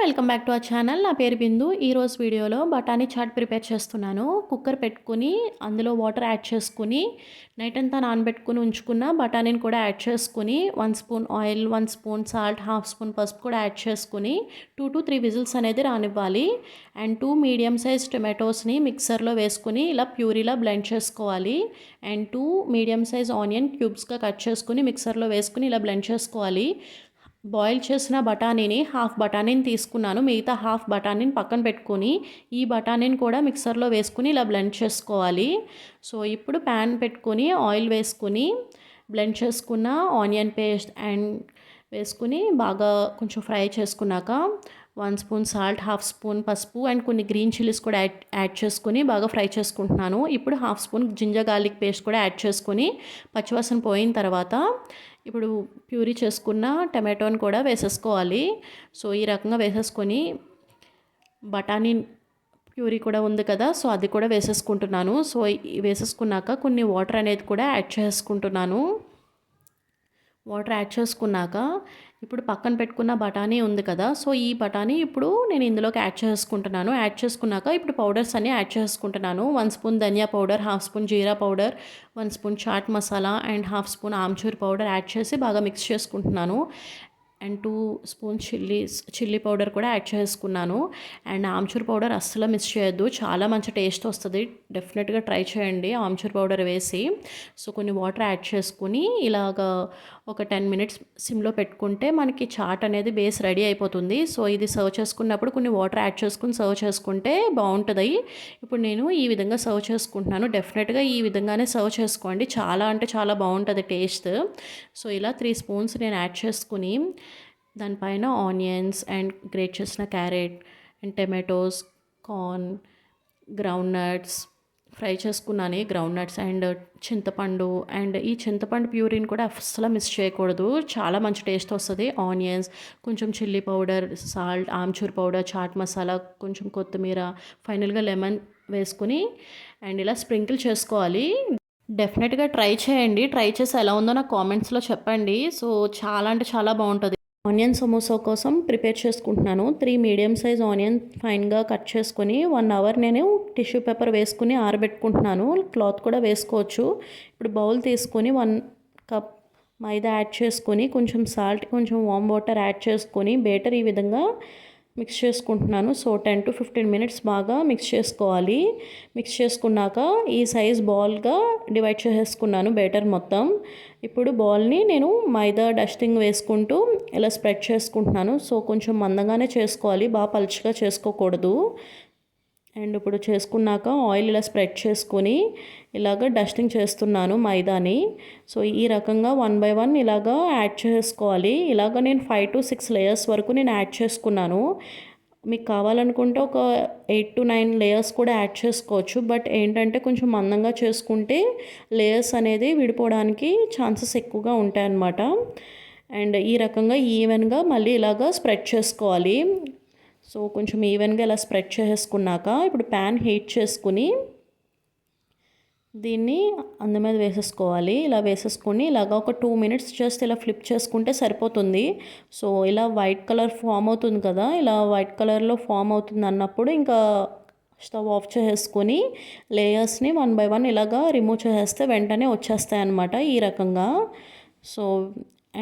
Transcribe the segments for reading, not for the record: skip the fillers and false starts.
Welcome back to our channel. నా పేరు బిందు. ఈరోజు వీడియోలో బఠానీ చాట్ ప్రిపేర్ చేస్తున్నాను. కుక్కర్ పెట్టుకుని అందులో వాటర్ యాడ్ చేసుకుని నైట్ అంతా నానబెట్టుకుని ఉంచుకున్న బఠానీని కూడా యాడ్ చేసుకుని 1 spoon oil, 1 spoon salt, half spoon పసుపు కూడా యాడ్ చేసుకుని 2 to 3 విజిల్స్ అనేది రానివ్వాలి. అండ్ 2 మీడియం సైజ్ టొమాటోస్ని మిక్సర్లో వేసుకుని ఇలా ప్యూరీలా బ్లెండ్ చేసుకోవాలి. అండ్ 2 మీడియం సైజ్ ఆనియన్ క్యూబ్స్గా కట్ చేసుకుని మిక్సర్లో వేసుకుని ఇలా బ్లెండ్ చేసుకోవాలి. బాయిల్ చేసిన బఠానీని హాఫ్ బఠానీని తీసుకున్నాను. మిగతా హాఫ్ బఠానీని పక్కన పెట్టుకొని ఈ బఠానీని కూడా మిక్సర్లో వేసుకుని ఇలా బ్లెండ్ చేసుకోవాలి. సో ఇప్పుడు ప్యాన్ పెట్టుకొని ఆయిల్ వేసుకుని బ్లెండ్ చేసుకున్న ఆనియన్ పేస్ట్ అండ్ వేసుకుని బాగా కొంచెం ఫ్రై చేసుకున్నాక 1 స్పూన్ సాల్ట్, హాఫ్ స్పూన్ పసుపు అండ్ కొన్ని గ్రీన్ చిల్లీస్ కూడా యాడ్ చేసుకుని బాగా ఫ్రై చేసుకుంటున్నాను. ఇప్పుడు half spoon ginger garlic paste కూడా యాడ్ చేసుకొని పచ్చివాసన పోయిన తర్వాత ఇప్పుడు ప్యూరీ చేసుకున్న టమాటోని కూడా వేసేసుకోవాలి. సో ఈ రకంగా వేసేసుకొని బఠానీ ప్యూరీ కూడా ఉంది కదా, సో అది కూడా వేసేసుకుంటున్నాను. సో వేసేసుకున్నాక కొన్ని వాటర్ అనేది కూడా యాడ్ చేసుకుంటున్నాను. వాటర్ యాడ్ చేసుకున్నాక ఇప్పుడు పక్కన పెట్టుకున్న బఠానీ ఉంది కదా, సో ఈ బఠానీ ఇప్పుడు నేను ఇందులోకి యాడ్ చేసుకుంటున్నాను. యాడ్ చేసుకున్నాక ఇప్పుడు పౌడర్స్ అన్నీ యాడ్ చేసుకుంటున్నాను. 1 స్పూన్ ధనియా పౌడర్, హాఫ్ స్పూన్ జీరా powder, 1 spoon chaat masala and half spoon ఆమ్చూర్ పౌడర్ యాడ్ చేసి బాగా మిక్స్ చేసుకుంటున్నాను. అండ్ 2 స్పూన్ చిల్లీ పౌడర్ కూడా యాడ్ చేసుకున్నాను. అండ్ ఆమ్చూర్ పౌడర్ అస్సలు మిస్ చేయొద్దు, చాలా మంచి టేస్ట్ వస్తుంది. డెఫినెట్గా ట్రై చేయండి ఆమ్చూర్ పౌడర్ వేసి. సో కొన్ని వాటర్ యాడ్ చేసుకుని ఇలాగా ఒక 10 మినిట్స్ సిమ్లో పెట్టుకుంటే మనకి చాట్ అనేది బేస్ రెడీ అయిపోతుంది. సో ఇది సర్వ్ చేసుకున్నప్పుడు కొన్ని వాటర్ యాడ్ చేసుకుని సర్వ్ చేసుకుంటే బాగుంటుంది. ఇప్పుడు నేను ఈ విధంగా సర్వ్ చేసుకుంటున్నాను. డెఫినెట్గా ఈ విధంగానే సర్వ్ చేసుకోండి, చాలా అంటే చాలా బాగుంటుంది టేస్ట్. సో ఇలా 3 స్పూన్స్ నేను యాడ్ చేసుకుని దానిపైన ఆనియన్స్ అండ్ గ్రేట్ చేసిన carrot and tomatoes, corn, ground nuts fry చేసుకున్నాను. గ్రౌండ్ నట్స్ అండ్ చింతపండు అండ్ ఈ చింతపండు ప్యూరీని కూడా అస్సలు మిస్ చేయకూడదు, చాలా మంచి టేస్ట్ వస్తుంది. ఆనియన్స్, కొంచెం చిల్లీ పౌడర్, సాల్ట్, ఆమ్చూర్ పౌడర్, చాట్ మసాలా, కొంచెం కొత్తిమీర, ఫైనల్గా లెమన్ వేసుకుని అండ్ ఇలా స్ప్రింకిల్ చేసుకోవాలి. డెఫినెట్గా ట్రై చేయండి. ట్రై చేసి ఎలా ఉందో నాకు కామెంట్స్లో చెప్పండి. సో చాలా అంటే చాలా బాగుంటుంది. ఆనియన్ సమోసా కోసం ప్రిపేర్ చేసుకుంటున్నాను. 3 మీడియం సైజ్ ఆనియన్ ఫైన్గా కట్ చేసుకొని 1 అవర్ నేను టిష్యూ పేపర్ వేసుకుని ఆరబెట్టుకుంటున్నాను. క్లాత్ కూడా వేసుకోవచ్చు. ఇప్పుడు బౌల్ తీసుకొని 1 కప్ మైదా యాడ్ చేసుకొని కొంచెం సాల్ట్, కొంచెం వామ్ వాటర్ యాడ్ చేసుకొని బేటర్ ఈ విధంగా మిక్స్ చేసుకుంటున్నాను. సో 10 to 15 మినిట్స్ బాగా మిక్స్ చేసుకోవాలి. మిక్స్ చేసుకున్నాక ఈ సైజ్ బాల్గా డివైడ్ చేసేసుకున్నాను బేటర్ మొత్తం. ఇప్పుడు బాల్ని నేను మైదా డస్టింగ్ వేసుకుంటూ ఇలా స్ప్రెడ్ చేసుకుంటున్నాను. సో కొంచెం మందంగానే చేసుకోవాలి, బాగా పలుచగా చేసుకోకూడదు. అండ్ ఇప్పుడు చేసుకున్నాక ఆయిల్ ఇలా స్ప్రెడ్ చేసుకొని ఇలాగ డస్టింగ్ చేస్తున్నాను మైదాని. సో ఈ రకంగా 1 by 1 ఇలాగా యాడ్ చేసుకోవాలి. ఇలాగ నేను 5 to 6 లేయర్స్ వరకు నేను యాడ్ చేసుకున్నాను. మీకు కావాలనుకుంటే ఒక 8 to 9 లేయర్స్ కూడా యాడ్ చేసుకోవచ్చు. బట్ ఏంటంటే కొంచెం మందంగా చేసుకుంటే లేయర్స్ అనేది విడిపోవడానికి ఛాన్సెస్ ఎక్కువగా ఉంటాయన్నమాట. అండ్ ఈ రకంగా ఈవెన్గా మళ్ళీ ఇలాగా స్ప్రెడ్ చేసుకోవాలి. సో కొంచెం ఈవెన్గా ఇలా స్ప్రెడ్ చేసుకున్నాక ఇప్పుడు ప్యాన్ హీట్ చేసుకుని దీన్ని అందు మీద వేసేసుకోవాలి. ఇలా వేసేసుకొని ఇలాగ ఒక 2 మినిట్స్ జస్ట్ ఇలా ఫ్లిప్ చేసుకుంటే సరిపోతుంది. సో ఇలా వైట్ కలర్ ఫామ్ అవుతుంది కదా, ఇలా వైట్ కలర్లో ఫామ్ అవుతుంది అన్నప్పుడు ఇంకా స్టవ్ ఆఫ్ చేసేసుకొని లేయర్స్ని 1 by 1 ఇలాగా రిమూవ్ చేసేస్తే వెంటనే వచ్చేస్తాయి అన్నమాట ఈ రకంగా. సో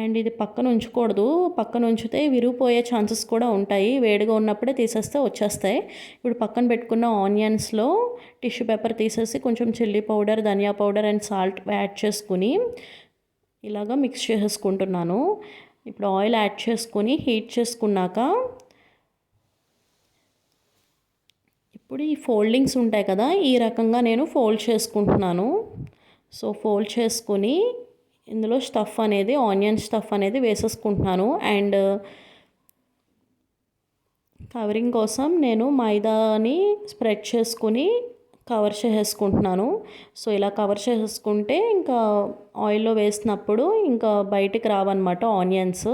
అండ్ ఇది పక్కన ఉంచకూడదు, పక్కన ఉంచితే విరిగిపోయే ఛాన్సెస్ కూడా ఉంటాయి. వేడిగా ఉన్నప్పుడే తీసేస్తే వచ్చేస్తాయి. ఇప్పుడు పక్కన పెట్టుకున్న ఆనియన్స్లో టిష్యూ పేపర్ తీసేసి కొంచెం చిల్లీ పౌడర్, ధనియా పౌడర్ అండ్ సాల్ట్ యాడ్ చేసుకుని ఇలాగా మిక్స్ చేసేసుకుంటున్నాను. ఇప్పుడు ఆయిల్ యాడ్ చేసుకొని హీట్ చేసుకున్నాక ఇప్పుడు ఈ ఫోల్డింగ్స్ ఉంటాయి కదా, ఈ రకంగా నేను ఫోల్డ్ చేసుకుంటున్నాను. సో ఫోల్డ్ చేసుకుని ఇందులో స్టఫ్ అనేది ఆనియన్ స్టఫ్ అనేది వేసేసుకుంటున్నాను. అండ్ కవరింగ్ కోసం నేను మైదాని స్ప్రెడ్ చేసుకుని కవర్ చేసేసుకుంటున్నాను. సో ఇలా కవర్ చేసేసుకుంటే ఇంకా ఆయిల్లో వేసినప్పుడు ఇంకా బయటికి రావన్నమాట ఆనియన్స్.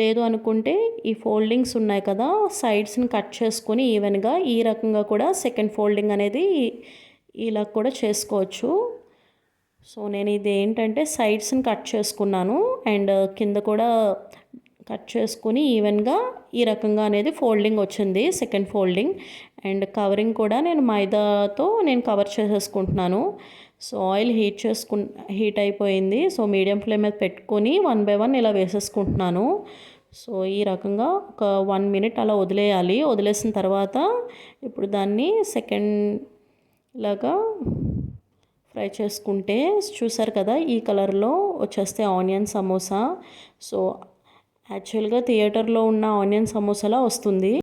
లేదు అనుకుంటే ఈ ఫోల్డింగ్స్ ఉన్నాయి కదా, సైడ్స్ని కట్ చేసుకొని ఈవెన్గా ఈ రకంగా కూడా సెకండ్ ఫోల్డింగ్ అనేది ఇలా కూడా చేసుకోవచ్చు. సో నేను ఇది ఏంటంటే సైడ్స్ని కట్ చేసుకున్నాను అండ్ కింద కూడా కట్ చేసుకుని ఈవెన్గా ఈ రకంగా అనేది ఫోల్డింగ్ వచ్చింది, సెకండ్ ఫోల్డింగ్. అండ్ కవరింగ్ కూడా నేను మైదాతో కవర్ చేసేసుకుంటున్నాను. సో ఆయిల్ హీట్ అయిపోయింది. సో మీడియం ఫ్లేమ్ మీద పెట్టుకొని 1 బై 1 ఇలా వేసేసుకుంటున్నాను. సో ఈ రకంగా ఒక 1 మినిట్ అలా వదిలేయాలి. వదిలేసిన తర్వాత ఇప్పుడు దాన్ని సెకండ్ లాగా ఫ్రై చేసుకుంటే చూసారు కదా, ఈ కలర్లో వచ్చేస్తే ఆనియన్ సమోసా. సో యాక్చువల్గా థియేటర్లో ఉన్న ఆనియన్ సమోసాలా వస్తుంది.